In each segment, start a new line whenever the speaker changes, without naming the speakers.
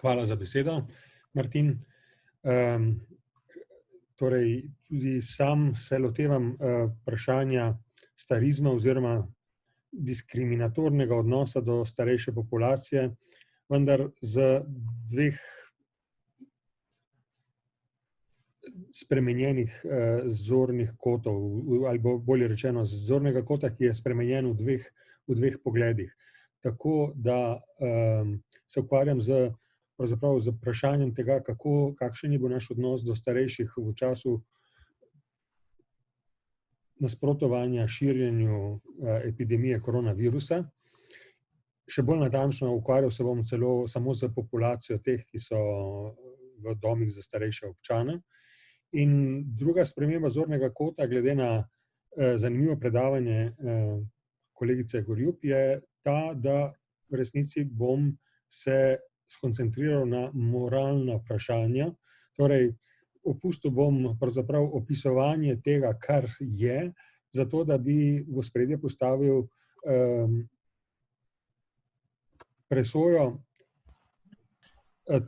Hvala za besedo, Martin. Torej, tudi sam se lotevam vprašanja starizma oziroma diskriminatornega odnosa do starejše populacije, vendar z dveh spremenjenih zornih kotov, ali bolje rečeno, z zornega kota, ki je spremenjen v dveh pogledih. Tako da se ukvarjam pravzaprav z vprašanjem tega, kakšen je bil naš odnos do starejših v času nasprotovanja širjenju epidemije koronavirusa. Še bolj natančno ukvarjal se bom celo samo z populacijo teh, ki so v domih za starejše občane. In druga sprememba zornega kota, glede na zanimivo predavanje kolegice Gorjup, je ta, da v resnici bom se skoncentriral na moralna vprašanja. Torej, opustil bom pravzaprav opisovanje tega, kar je, zato da bi v ospredje postavil presojo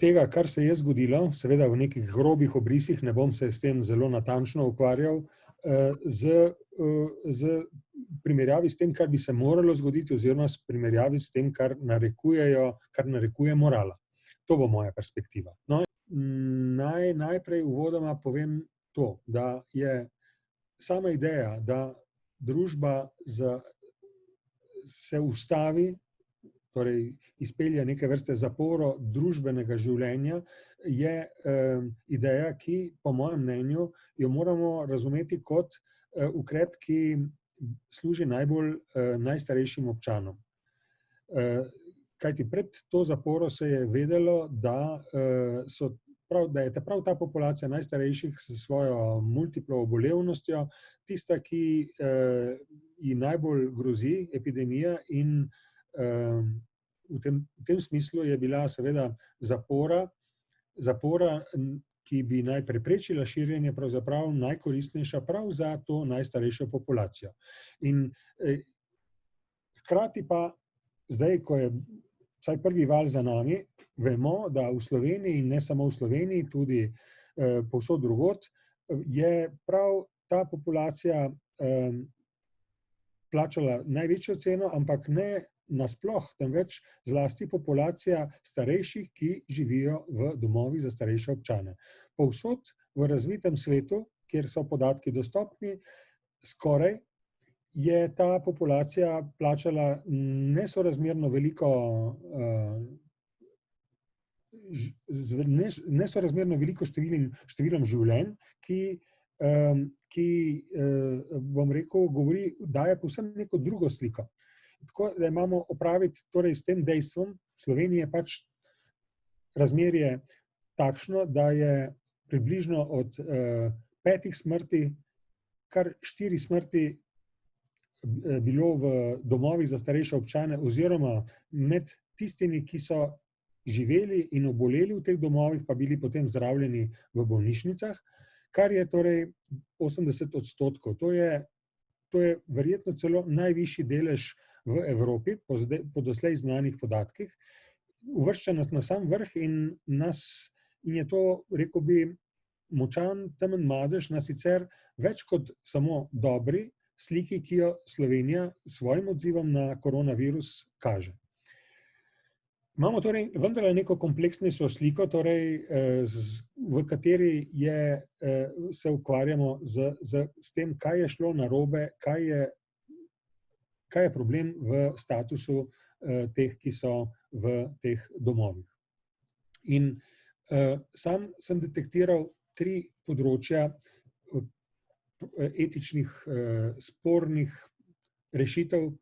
tega, kar se je zgodilo, seveda v nekih grobih obrisih, ne bom se s tem zelo natančno ukvarjal, z primerjavi s tem, kar bi se moralo zgoditi, oziroma s primerjavi s tem, kar narekuje morala. To bo moja perspektiva. No, najprej uvodoma povem to, da je sama ideja, da družba se ustavi, torej izpelje neke vrste zaporo družbenega življenja, je ideja, ki po mojem mnenju jo moramo razumeti kot ukrep, ki služi najbolj najstarejšim občanom. Kajti pred to zaporo se je vedelo, da je prav ta populacija najstarejših s svojo multiplo obolevnostjo tista, ki ji najbolj grozi epidemija, in v tem smislu je bila seveda zapora, ki bi naj preprečila širjenje, pravzaprav najkoristnejša prav za to najstarejšo populacijo. In hkrati pa, zdaj, ko je vsaj prvi val za nami, vemo, da v Sloveniji, in ne samo v Sloveniji, tudi povsod drugod, je prav ta populacija plačala največjo ceno, ampak ne nasploh, temveč zlasti populacija starejših, ki živijo v domovih za starejše občane. Povsod v razvitem svetu, kjer so podatki dostopni, skoraj je ta populacija plačala nesorazmerno veliko številom življenj, ki bom rekel, daje povsem neko drugo sliko. Tako da imamo opraviti torej s tem dejstvom. V Sloveniji je pač razmerje takšno, da je približno od 5 smrti kar 4 smrti bilo v domovih za starejše občane, oziroma med tistimi, ki so živeli in oboleli v teh domovih, pa bili potem zdravljeni v bolnišnicah, kar je torej 80%. To je verjetno celo najvišji delež v Evropi, po doslej znanih podatkih. Uvršča nas na sam vrh in je to, rekel bi, močan temen madež na sicer več kot samo dobri sliki, ki jo Slovenija s svojim odzivom na koronavirus kaže. Imamo torej vendarle neko kompleksnejšo sliko, torej, v kateri se ukvarjamo s tem, kaj je šlo narobe, kaj je problem v statusu teh, ki so v teh domovih. In sam sem detektiral 3 področja etičnih, spornih rešitev,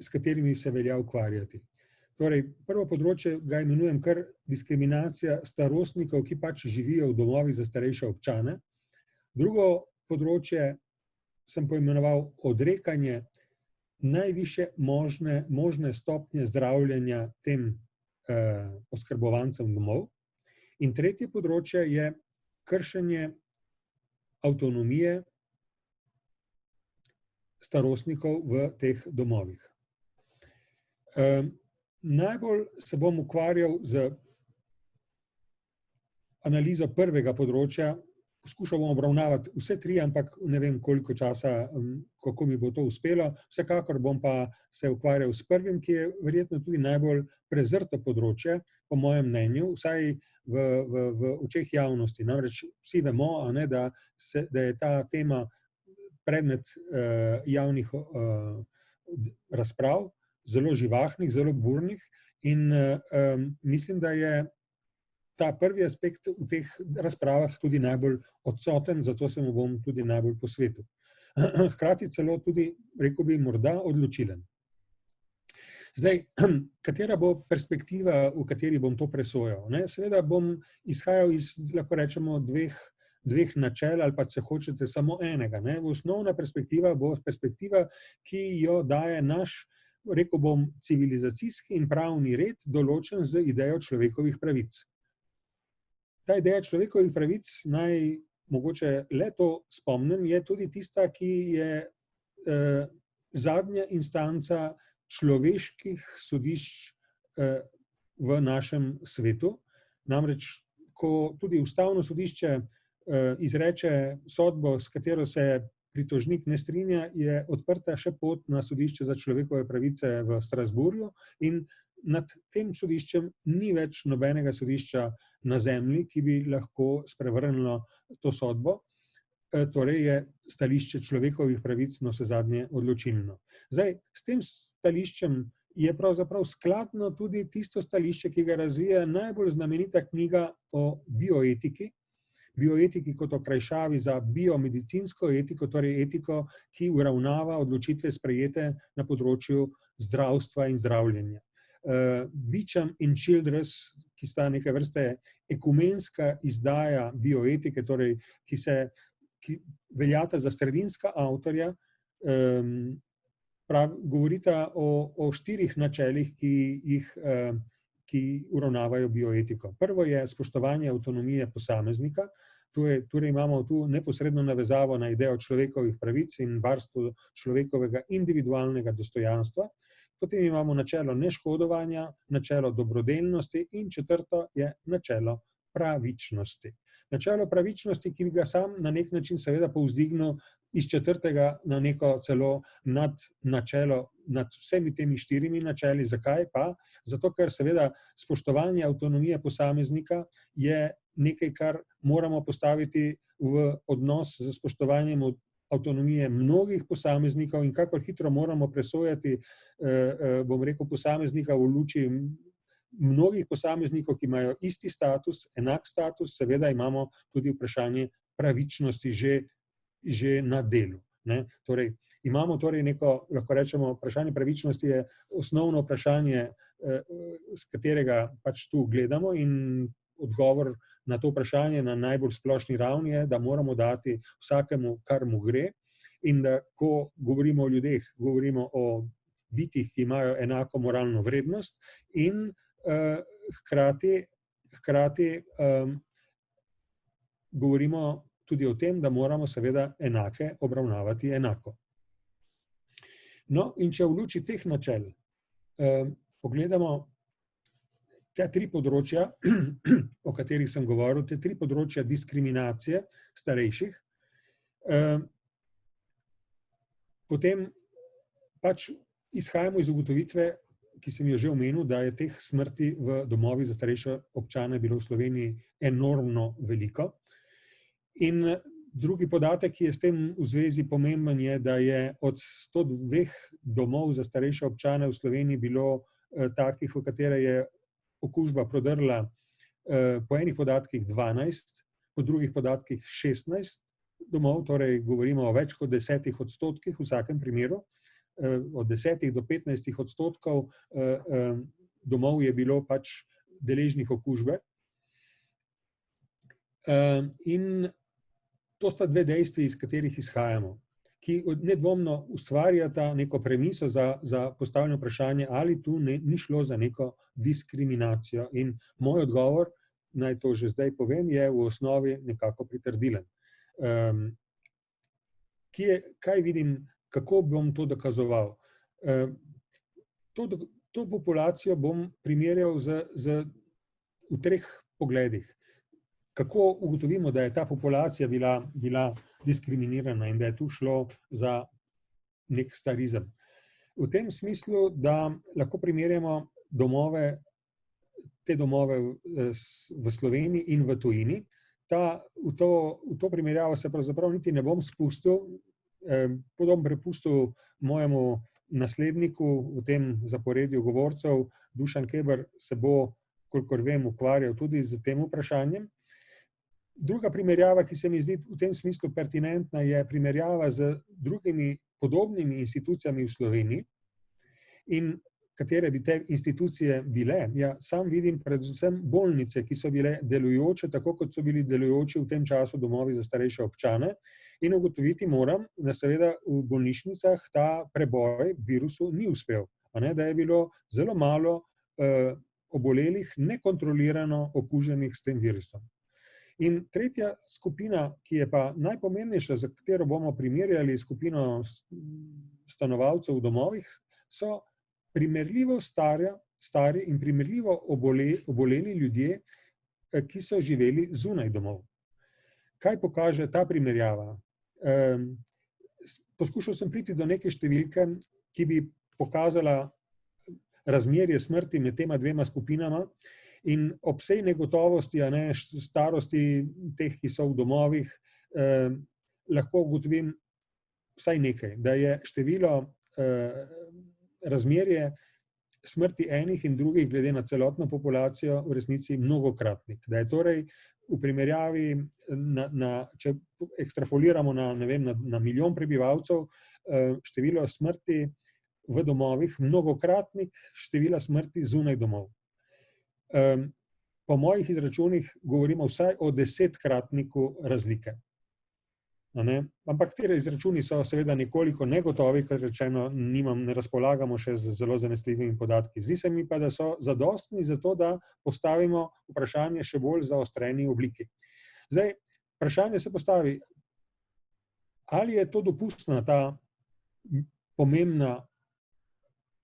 s katerimi se velja ukvarjati. Torej, prvo področje ga imenujem kar diskriminacija starostnikov, ki pač živijo v domovih za starejše občane. Drugo področje sem poimenoval odrekanje najvišje možne stopnje zdravljenja tem oskrbovancem domov. In tretje področje je kršenje avtonomije starostnikov v teh domovih. Najbolj se bom ukvarjal z analizo prvega področja. Poskušal bom obravnavati vse tri, ampak ne vem, koliko časa, kako mi bo to uspelo. Vsekakor bom pa se ukvarjal s prvim, ki je verjetno tudi najbolj prezrto področje, po mojem mnenju, vsaj v očeh javnosti. Namreč vsi vemo, da je ta tema predmet javnih razprav, zelo živahnih, zelo burnih, in mislim, da je ta prvi aspekt v teh razpravah tudi najbolj odsoten, zato se mu bom tudi najbolj posvetil. Hkrati celo tudi, rekel bi, morda odločilen. Zdaj, katera bo perspektiva, v kateri bom to presojal? Seveda bom izhajal iz, lahko rečemo, dveh načel, ali pa če hočete samo enega. Osnovna perspektiva bo perspektiva, ki jo daje naš, rekel bom, civilizacijski in pravni red, določen z idejo človekovih pravic. Ta ideja človekovih pravic, naj mogoče le to spomnim, je tudi tista, ki je zadnja instanca človeških sodišč v našem svetu. Namreč, ko tudi Ustavno sodišče izreče sodbo, s katero se pritožnik ne strinja, je odprta še pot na sodišče za človekove pravice v Strasbourgu in nad tem sodiščem ni več nobenega sodišča na zemlji, ki bi lahko sprevrnilo to sodbo. Torej je stališče človekovih pravic navsezadnje odločilno. Zdaj, s tem stališčem je pravzaprav skladno tudi tisto stališče, ki ga razvija najbolj znamenita knjiga o bioetiki. Bioetiki kot okrajšavi za biomedicinsko etiko, torej etiko, ki uravnava odločitve sprejete na področju zdravstva in zdravljenja. Beecham in Childress, ki sta neke vrste ekumenska izdaja bioetike, torej ki veljata za sredinska avtorja, govorita o 4 načelih, ki uravnavajo bioetiko. Prvo je spoštovanje avtonomije posameznika. Torej imamo tu neposredno navezavo na idejo človekovih pravic in varstvo človekovega individualnega dostojanstva. Potem imamo načelo neškodovanja, načelo dobrodelnosti in 4. je načelo pravičnosti. Načelo pravičnosti, ki bi ga sam na nek način seveda povzdignil iz 4. na neko celo nadnačelo nad vsemi temi 4 načeli. Zakaj pa? Zato, ker seveda spoštovanje avtonomije posameznika je nekaj, kar moramo postaviti v odnos z spoštovanjem avtonomije mnogih posameznikov in kakor hitro moramo presojati, bom rekel, posameznika v luči mnogih posameznikov, ki imajo isti status, enak status, seveda imamo tudi vprašanje pravičnosti že na delu. Torej, imamo neko, lahko rečemo, vprašanje pravičnosti je osnovno vprašanje, s katerega pač tu gledamo, in odgovor na to vprašanje na najbolj splošni ravni je, da moramo dati vsakemu, kar mu gre, in da, ko govorimo o ljudeh, govorimo o bitjih, ki imajo enako moralno vrednost, in hkrati govorimo tudi o tem, da moramo seveda enake obravnavati enako. No, in če v luči teh načel pogledamo ta 3 področja, o katerih sem govoril, te 3 področja diskriminacije starejših, potem pač izhajamo iz ugotovitve, ki sem jo že omenil, da je teh smrti v domovih za starejše občane bilo v Sloveniji enormno veliko. In drugi podatek, ki je s tem v zvezi pomemben, je, da je od 102 domov za starejše občane v Sloveniji bilo takih, v katere je okužba prodrla po enih podatkih 12, po drugih podatkih 16 domov, torej govorimo o več kot 10% v vsakem primeru. Od 10 do 15% domov je bilo pač deležnih okužbe. In to sta 2 dejstvi, iz katerih izhajamo, ki nedvomno ustvarjata neko premiso za postavljeno vprašanje, ali tu ni šlo za neko diskriminacijo. In moj odgovor, naj to že zdaj povem, je v osnovi nekako pritrdilen. Kaj vidim, kako bom to dokazoval? To populacijo bom primerjal v 3 pogledih. kako ugotovimo, da je ta populacija bila diskriminirana in da je tu šlo za nek starizem. V tem smislu, da lahko primerjamo te domove v Sloveniji in v tujini. V to primerjavo se pravzaprav niti ne bom spustil, bom prepustil mojemu nasledniku v tem zaporedju govorcev. Dušan Keber se bo, kolikor vem, ukvarjal tudi z tem vprašanjem. Druga primerjava, ki se mi zdi v tem smislu pertinentna, je primerjava z drugimi podobnimi institucijami v Sloveniji in katere bi te institucije bile. Ja, sam vidim predvsem bolnice, ki so bile delujoče, tako kot so bili delujoči v tem času domovi za starejše občane, in ugotoviti moram, da seveda v bolnišnicah ta preboj virusu ni uspel, da je bilo zelo malo obolelih, nekontrolirano okuženih s tem virusom. In tretja skupina, ki je pa najpomembnejša, za katero bomo primerjali skupino stanovalcev v domovih, so primerljivo stari in primerljivo oboleli ljudje, ki so živeli zunaj domov. Kaj pokaže ta primerjava? Poskušal sem priti do neke številke, ki bi pokazala razmerje smrti med tema dvema skupinama in ob vsej negotovosti, starosti teh, ki so v domovih, lahko ugotovim vsaj nekaj, da je število razmerje smrti enih in drugih glede na celotno populacijo v resnici mnogokratnik. Da je torej v primerjavi, če ekstrapoliramo na milijon prebivalcev, število smrti v domovih mnogokratnik števila smrti zunaj domov. Po mojih izračunih govorimo vsaj o 10-kratniku razlike. Ampak te izračuni so seveda nekoliko negotovi, ker rečeno ne razpolagamo še z zelo zanesljivimi podatki. Zdi se mi pa, da so zadostni za to, da postavimo vprašanje še bolj zaostreni obliki. Zdaj, vprašanje se postavi, ali je to dopustna ta pomembna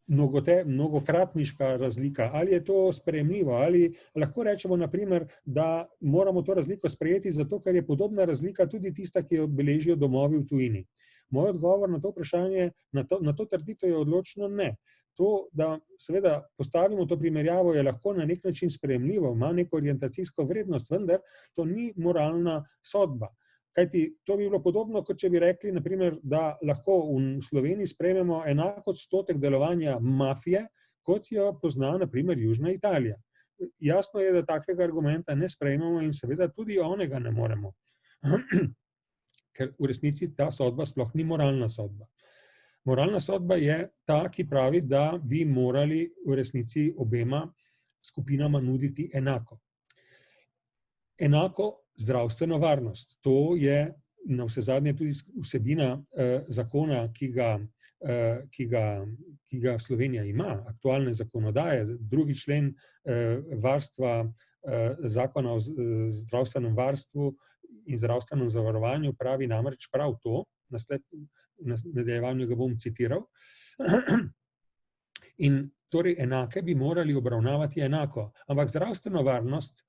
mnogokratniška razlika, ali je to sprejemljivo, ali lahko rečemo, na primer, da moramo to razliko sprejeti, zato ker je podobna razlika tudi tista, ki jo beležijo domovi v tujini. Moj odgovor na to vprašanje, na to trditev je odločno ne. To, da seveda postavimo to primerjavo, je lahko na nek način sprejemljivo, ima neko orientacijsko vrednost, vendar to ni moralna sodba. Kajti to bi bilo podobno, kot če bi rekli, na primer, da lahko v Sloveniji sprejmemo enak odstotek delovanja mafije, kot jo pozna, na primer, Južna Italija. Jasno je, da takega argumenta ne sprejmemo in seveda tudi onega ne moremo. Ker v resnici ta sodba sploh ni moralna sodba. Moralna sodba je ta, ki pravi, da bi morali v resnici obema skupinama nuditi enako. Enako zdravstveno varnost. To je navsezadnje tudi vsebina zakona, ki ga Slovenija ima, aktualne zakonodaje. 2. člen varstva zakona o zdravstvenem varstvu in zdravstvenem zavarovanju pravi namreč prav to, v nadaljevanju ga bom citiral. In torej enake bi morali obravnavati enako. Ampak zdravstveno varnost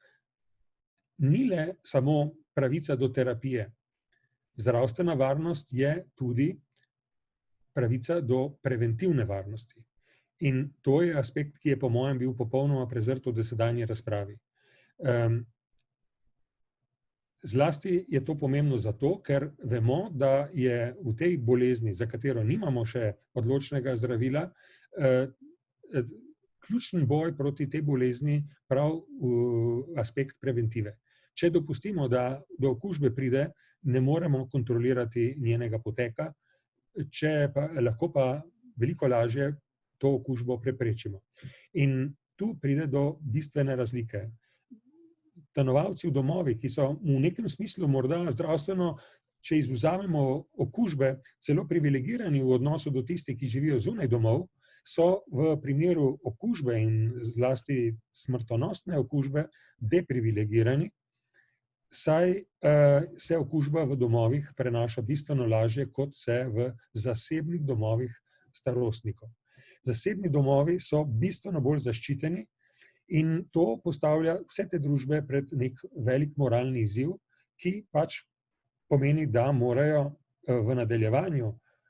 ni le samo pravica do terapije. Zdravstvena varnost je tudi pravica do preventivne varnosti. In to je aspekt, ki je po mojem bil popolnoma prezrt v dosedanji razpravi. Zlasti je to pomembno zato, ker vemo, da je v tej bolezni, za katero nimamo še odločnega zdravila, ključen boj proti tej bolezni prav aspekt preventive. Če dopustimo, da do okužbe pride, ne moremo kontrolirati njenega poteka, lahko pa veliko lažje to okužbo preprečimo. In tu pride do bistvene razlike. Stanovalci v domovih, ki so v nekem smislu morda zdravstveno, če izvzamemo okužbe, celo privilegirani v odnosu do tistih, ki živijo zunaj domov, so v primeru okužbe in zlasti smrtonosne okužbe deprivilegirani, saj se okužba v domovih prenaša bistveno lažje, kot se v zasebnih domovih starostnikov. Zasebni domovi so bistveno bolj zaščiteni In to postavlja vse te družbe pred nek velik moralni izziv, ki pač pomeni, da morajo v nadaljevanju,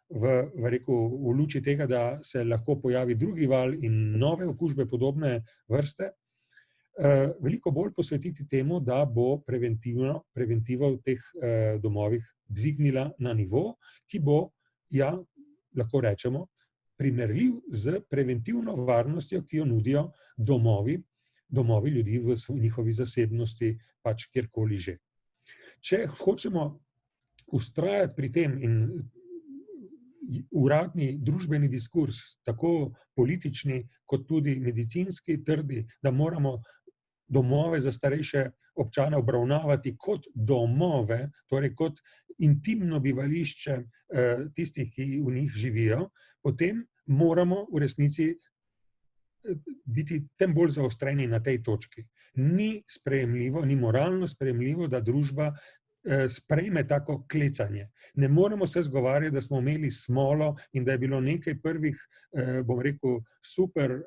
v luči tega, da se lahko pojavi drugi val in nove okužbe podobne vrste, veliko bolj posvetiti temu, da bo preventiva v teh domovih dvignila na nivo, ki bo, ja, lahko rečemo, primerljiv z preventivno varnostjo, ki jo nudijo domovi ljudi v njihovi zasebnosti, pač kjerkoli že. Če hočemo vztrajati pri tem in uradni družbeni diskurs, tako politični kot tudi medicinski, trdi, da moramo domove za starejše občane obravnavati kot domove, torej kot intimno bivališče tistih, ki v njih živijo, potem moramo v resnici biti tem bolj zaostreni na tej točki. Ni sprejemljivo, ni moralno sprejemljivo, da družba sprejme tako klecanje. Ne moremo se zgovarjati, da smo imeli smolo in da je bilo nekaj prvih, bom rekel, super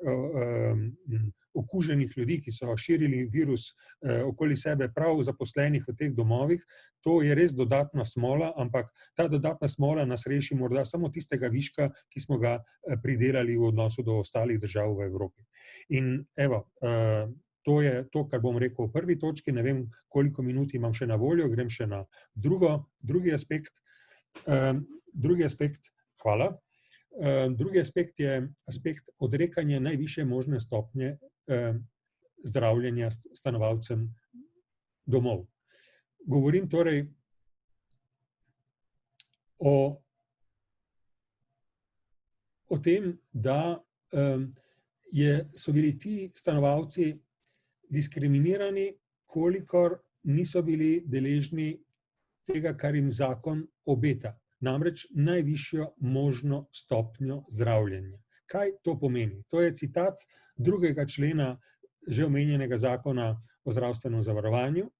okuženih ljudi, ki so širili virus okoli sebe, prav zaposlenih v teh domovih. To je res dodatna smola, ampak ta dodatna smola nas reši morda samo tistega viška, ki smo ga pridelali v odnosu do ostalih držav v Evropi. In evo, to je to, kar bom rekel v prvi točki. Ne vem, koliko minut imam še na voljo, grem še na drugi aspekt. Hvala. Drugi aspekt je aspekt odrekanja najvišje možne stopnje zdravljenja stanovalcem domov. Govorim torej o tem, da so bili ti stanovalci diskriminirani, kolikor niso bili deležni tega, kar jim zakon obeta. Namreč najvišjo možno stopnjo zdravljenja. Kaj to pomeni? To je citat 2. člena že omenjenega zakona o zdravstvenem zavarovanju.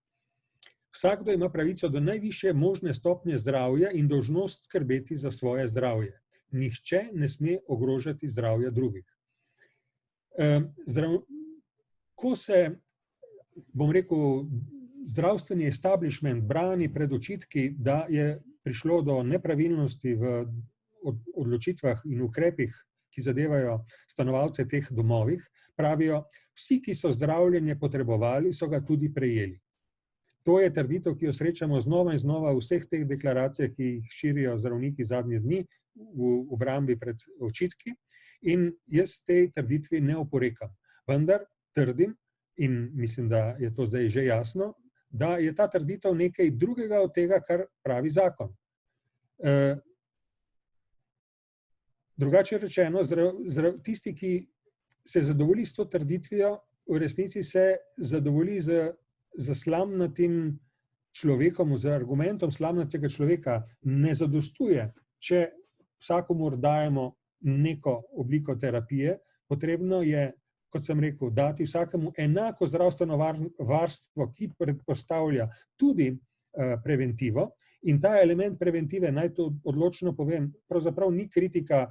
Vsakdo ima pravico do najvišje možne stopnje zdravja in dolžnost skrbeti za svoje zdravje. Nihče ne sme ogrožati zdravja drugih. Ko se, bom rekel, zdravstveni establishment brani pred očitki, da je prišlo do nepravilnosti v odločitvah in ukrepih, ki zadevajo stanovalce teh domovih, pravijo, vsi, ki so zdravljenje potrebovali, so ga tudi prejeli. To je trditev, ki jo srečamo znova in znova v vseh teh deklaracijah, ki jih širijo zdravniki zadnje dni v obrambi pred očitki, in jaz tej trditvi ne oporekam. Vendar trdim, in mislim, da je to zdaj že jasno, da je ta trditev nekaj drugega od tega, kar pravi zakon. Drugače rečeno, tisti, ki se zadovolji s to trditvijo, v resnici se zadovolji z slamnatim človekom, z argumentom slamnatega človeka. Ne zadostuje, če vsakomur dajemo neko obliko terapije, potrebno je, kot sem rekel, dati vsakemu enako zdravstveno varstvo, ki predpostavlja tudi preventivo. In ta element preventive, naj to odločno povem, pravzaprav ni kritika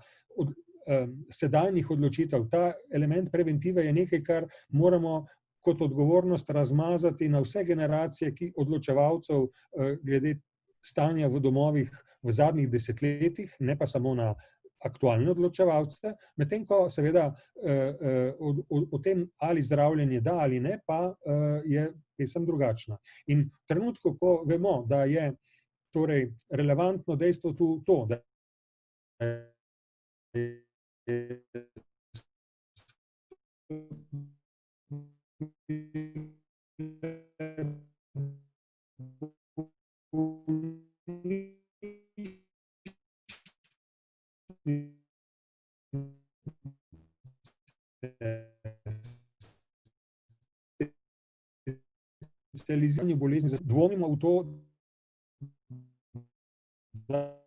sedanjih odločitev. Ta element preventive je nekaj, kar moramo kot odgovornost razmazati na vse generacije odločevalcev glede stanja v domovih v zadnjih desetletjih, ne pa samo na aktualne odločevalce, medtem ko seveda o tem, ali zdravljenje da ali ne, pa je pesem drugačna. In v trenutku, ko vemo, da je torej relevantno dejstvo tu to, da specializiranje bolezni, dvomimo v to, da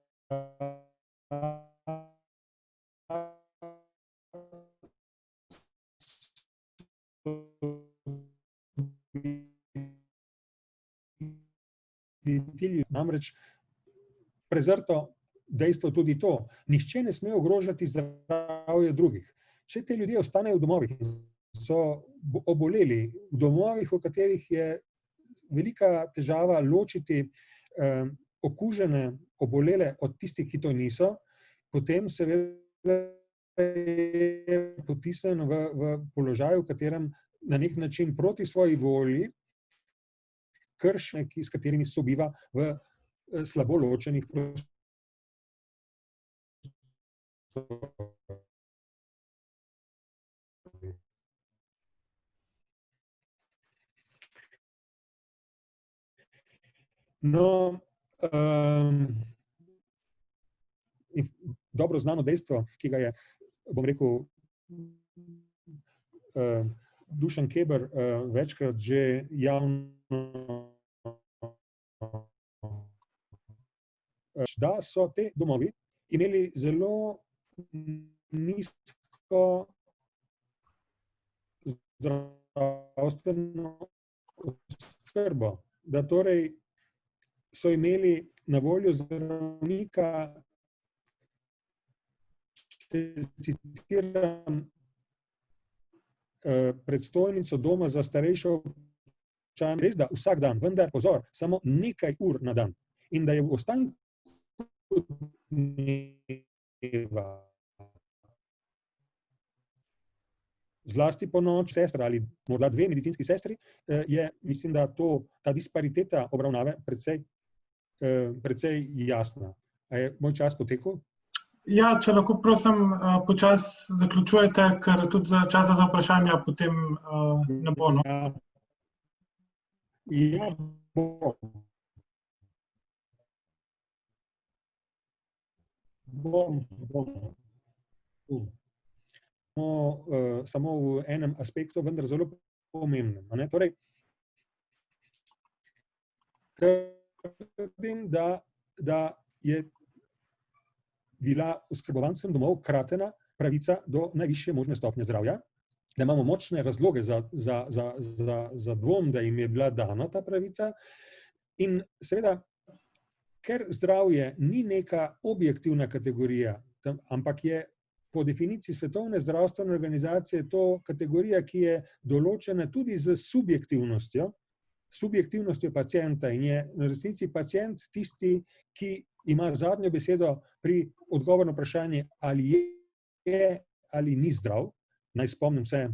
namreč prezrto dejstvo tudi to. Nihče ne sme ogrožati zdravja drugih. Če te ljudje ostanejo v domovih in so oboleli v domovih, v katerih je velika težava ločiti okužene, obolele od tistih, ki to niso, potem seveda je potisnen v položaju, v katerem na nek način proti svoji volji krši, s katerimi sobiva v slabo ločenih prostorih. No, dobro znano dejstvo, ki ga je, bom rekel, Dušan Keber večkrat že javno, da so te domovi imeli zelo nizko zdravstveno oskrbo, da torej so imeli na voljo zdravnika, če citiram predstojnico doma za starejše občane, res da vsak dan, vendar pozor, samo nekaj ur na dan. In da je v ostanku dneva, zlasti po noč sestra ali morda 2 medicinski sestri, je, mislim, da ta dispariteta obravnave precej jasna. A je moj čas potekel?
Ja, če lahko prosim počasi zaključujete, ker tudi za časa za vprašanja potem ne bo.
Ja, bom. Samo v enem aspektu, vendar zelo pomembnem. Torej, trdim, da je bila oskrbovancem domov kratena pravica do najvišje možne stopnje zdravja, da imamo močne razloge za dvom, da jim je bila dana ta pravica. In seveda, ker zdravje ni neka objektivna kategorija, ampak je po definiciji Svetovne zdravstvene organizacije to kategorija, ki je določena tudi z subjektivnostjo pacienta in je na resnici pacient tisti, ki ima zadnjo besedo pri odgovoru na vprašanje, ali je ali ni zdrav. Naj spomnim se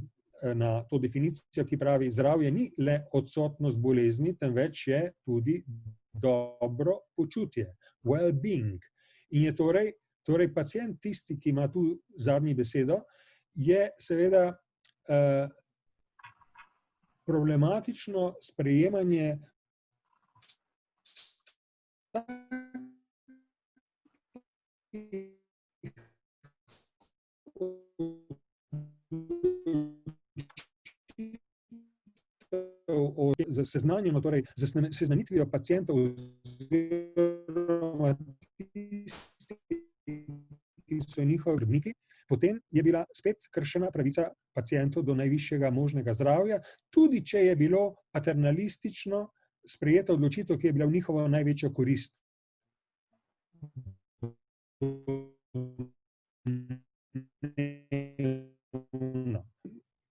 na to definicijo, ki pravi, zdravje ni le odsotnost bolezni, temveč je tudi dobro počutje, well-being. In je torej pacient tisti, ki ima tu zadnji besedo, je seveda problematično sprejemanje seznanjeno, torej z seznanitvijo pacientov oziroma tisti, ki so njihovi skrbniki, potem je bila spet kršena pravica pacientov do najvišjega možnega zdravja, tudi če je bilo paternalistično sprejeta odločitev, ki je bila v njihovo največjo korist.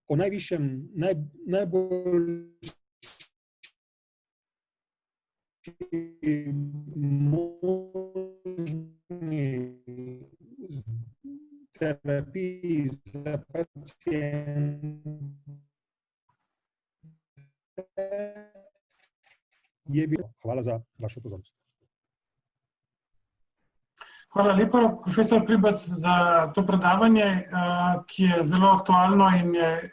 O najvišjem, najbolj možni terapiji za paciente je bilo. Hvala za vašo pozornost.
Hvala lepa, profesor Pribac, za to predavanje, ki je zelo aktualno in je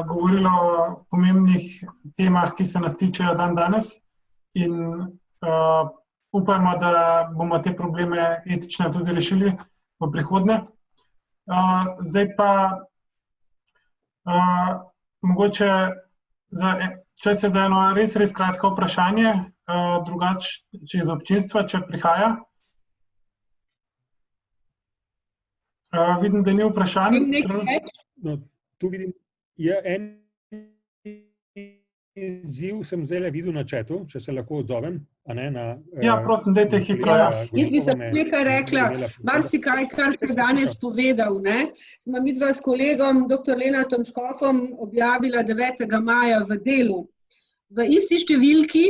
govorilo o pomembnih temah, ki se nas tičejo dandanes. In upajmo, da bomo te probleme etično tudi rešili v prihodnje. Zdaj pa mogoče čas je za eno res kratko vprašanje, drugače iz občinstva, če prihaja. Vidim, da ni vprašanj.
No, tu vidim, je en izziv sem zdaj videl na chatu, če se lahko odzovem.
Ja, prosim, dajte hitro.
Jaz bi se nekaj rekla, marsikaj, kar ste danes povedal. Smo midva s kolegom dr. Lenatom Škofom objavila 9. maja v Delu. V isti številki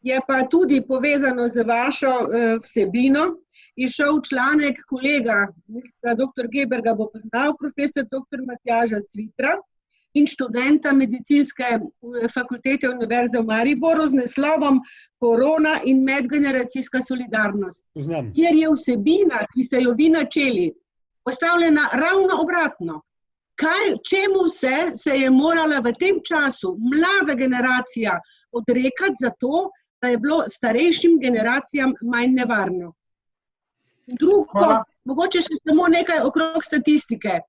je pa tudi povezano z vašo vsebino izšel članek kolega, dr. Geberga bo poznal, profesor dr. Matjaža Cvitra in študenta medicinske fakultete Univerze v Mariboru z naslovom Korona in medgeneracijska solidarnost.
Poznam.
Kjer je vsebina, ki ste jo vi načeli, postavljena ravno obratno. Čemu vse se je morala v tem času mlada generacija odrekati za to, da je bilo starejšim generacijam manj nevarno. Drugo, mogoče še samo nekaj okrog statistike.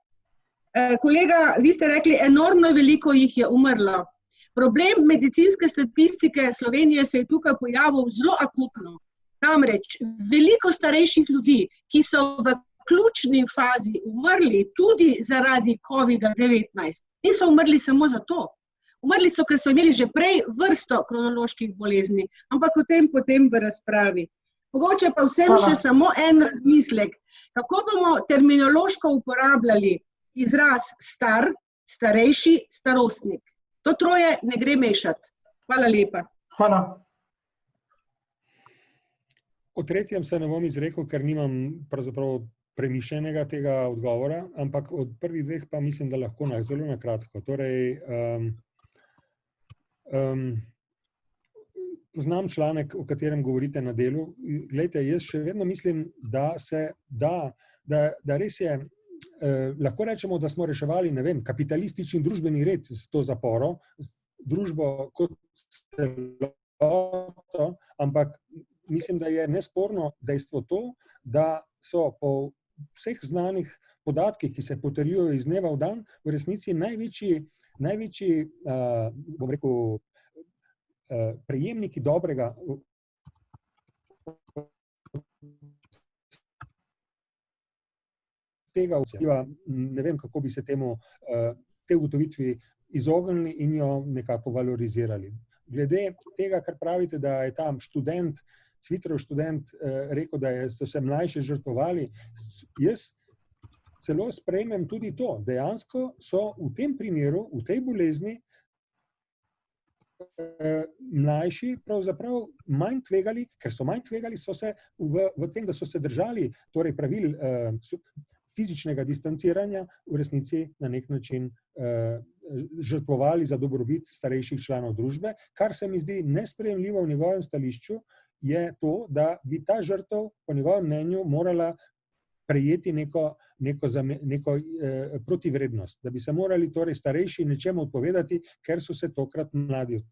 Kolega, vi ste rekli, enormno veliko jih je umrlo. Problem medicinske statistike Slovenije se je tukaj pojavil zelo akutno. Namreč veliko starejših ljudi, ki so v ključni fazi umrli tudi zaradi COVID-19, niso umrli samo zato. Umrli so, ker so imeli že prej vrsto kronoloških bolezni, ampak o tem potem v razpravi. Mogoče pa vsem še samo en razmislek, kako bomo terminološko uporabljali izraz star, starejši, starostnik. To troje ne gre mešati. Hvala lepa.
Hvala.
O tretjem se ne bom izrekel, ker nimam pravzaprav premišljenega tega odgovora, ampak od prvih dveh pa mislim, da lahko zelo na kratko. Torej, poznam članek, o katerem govorite na Delu. Glejte, jaz še vedno mislim, da res je, lahko rečemo, da smo reševali, ne vem, kapitalistični družbeni red s to zaporo, družbo kot celoto, ampak mislim, da je nesporno dejstvo to, da so po vseh znanih podatkih, ki se potrjujejo iz dneva v dan, v resnici največji, bom rekel, prejemniki dobrega tega vsega, ne vem, kako bi se temu te ugotovitvi izognili in jo nekako valorizirali. Glede tega, kar pravite, da je tam študent, Cvitrov študent rekel, da so se mlajši žrtvovali, jaz celo sprejmem tudi to. Dejansko so v tem primeru, v tej bolezni, mlajši pravzaprav manj tvegali, ker so manj tvegali, so se v tem, da so se držali torej pravil fizičnega distanciranja, v resnici na nek način žrtvovali za dobrobit starejših članov družbe, kar se mi zdi nesprejemljivo v njegovem stališču, je to, da bi ta žrtev po njegovem mnenju morala prejeti neko protivrednost, da bi se morali torej starejši nečemu odpovedati, ker so se tokrat mladi